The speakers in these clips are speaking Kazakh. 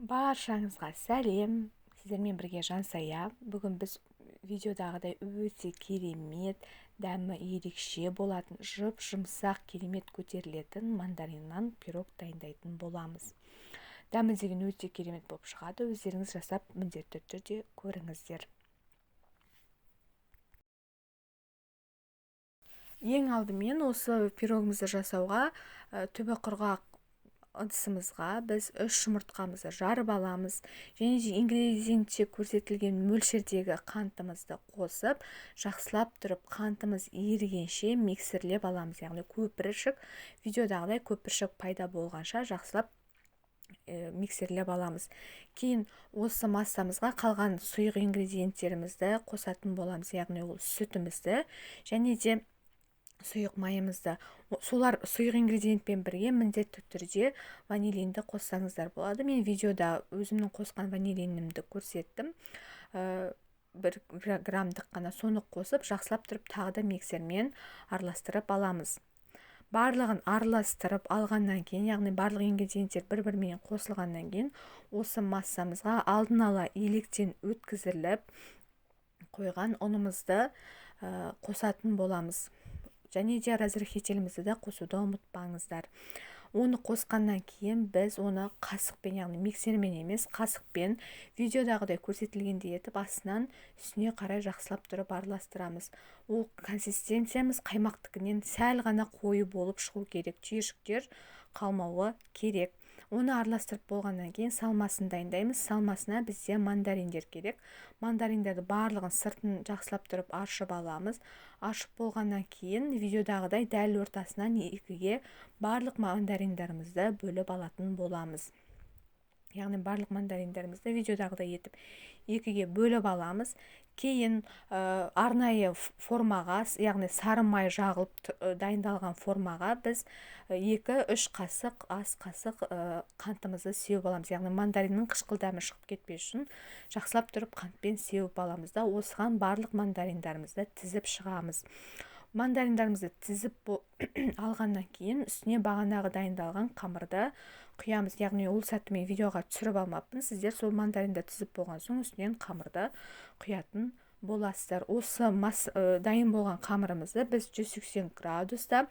Баршаңызға сәлем, сіздермен бірге Жансая. Бүгін біз видеодағыдай өте керемет, дәмі ерекше болатын, жұмсақ керемет көтерілетін мандариннан пирог дайындайтын боламыз. Дәмі деген өте керемет болып шығады, өздеріңіз жасап міндетті түрде көріңіздер. Ең алдымен осы пирогымызды жасауға түбі құрғақ ыдысымызға біз 3 жұмыртқамызды жарып аламыз, және де ингредиентте көрсетілген мөлшердегі қантымызды қосып, жақсылап тұрып қантымыз ерігенше миксерлеп аламыз. Яғни көпіршік, видеодағыдай көпіршік пайда болғанша жақсылап миксерлеп аламыз. Кейін осы массамызға қалған сұйық ингредиенттерімізді қосатын боламыз, яғни ол сүтімізді және де сұйық майымызды. Солар сұйық ингредиентпен бірге міндетті түрде ванилинді қоссаңыздар болады. Мен видеода өзімнің қосқан ванилинімді көрсеттім. 1 граммдық қана, соны қосып жақсылап тұрып тағы да миксермен араластырып аламыз. Барлығын араластырып алғаннан кейін, яғни барлық ингредиенттер бір-бірімен қосылғаннан кейін, осы массамызға алдын ала електен өткізіліп қойған ұнымызды қосатын боламыз. Және де разрыхителімізді де қосуды ұмытпаңыздар. Оны қосқаннан кейін біз оны қасықпен, яғни миксермен емес, қасықпен видеодағыдай көрсетілгендей етіп астынан үстіне қарай жақсылап тұрып араластырамыз. Ол консистенциямыз қаймақтыкінен сәл ғана қою болып шығу керек, түйіршіктер қалмауы керек. Оны араластырып болғаннан кейін салмасын дайындаймыз. Салмасына бізде мандариндер керек. Мандариндерді барлығын сыртын жақсылап тұрып ашып аламыз. Ашып болғаннан кейін видеодағыдай дәл ортасынан 2-ге барлық мандариндерімізді бөліп алатын боламыз. Яғни барлық мандариндерімізді видеодағыдай етіп 2-ге бөліп аламыз. Кейін арнайы формаға, яғни сары май жағылып дайындалған формаға біз 2-3 қасық, ас қасық қантымызды сеуіп аламыз. Яғни мандариннің қышқыл дәмі шығып кетпес үшін жақсылап тұрып қантпен сеуіп аламыз да, осыған барлық мандариндарымызды тізіп шығамыз. Мандариндарымызды тізіп алғаннан кейін үстіне бағанағы дайындалған қамырды құямыз. Яғни ол сәтті мен видеоға түсіріп алмаппын. Сіздер сол мандаринді тізіп болған соң үстінен қамырды құятын боласыздар. Осы дайын болған қамырымызды біз 180 градуста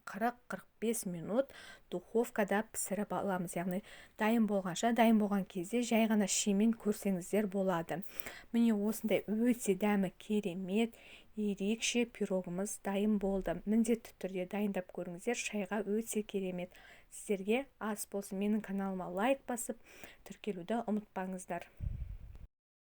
40-45 минут духовкада пісіріп аламыз. Яғни дайын болған кезде жай ғана шимен көрсеңіздер болады. Міне осындай өте дәмі керемет, ерекше пирогымыз дайын болды. Міндетті түрде дайындап көріңіздер, шайға өте керемет. Сіздерге ас болсын. Менің каналыма лайк басып, тіркелуді ұмытпаңыздар.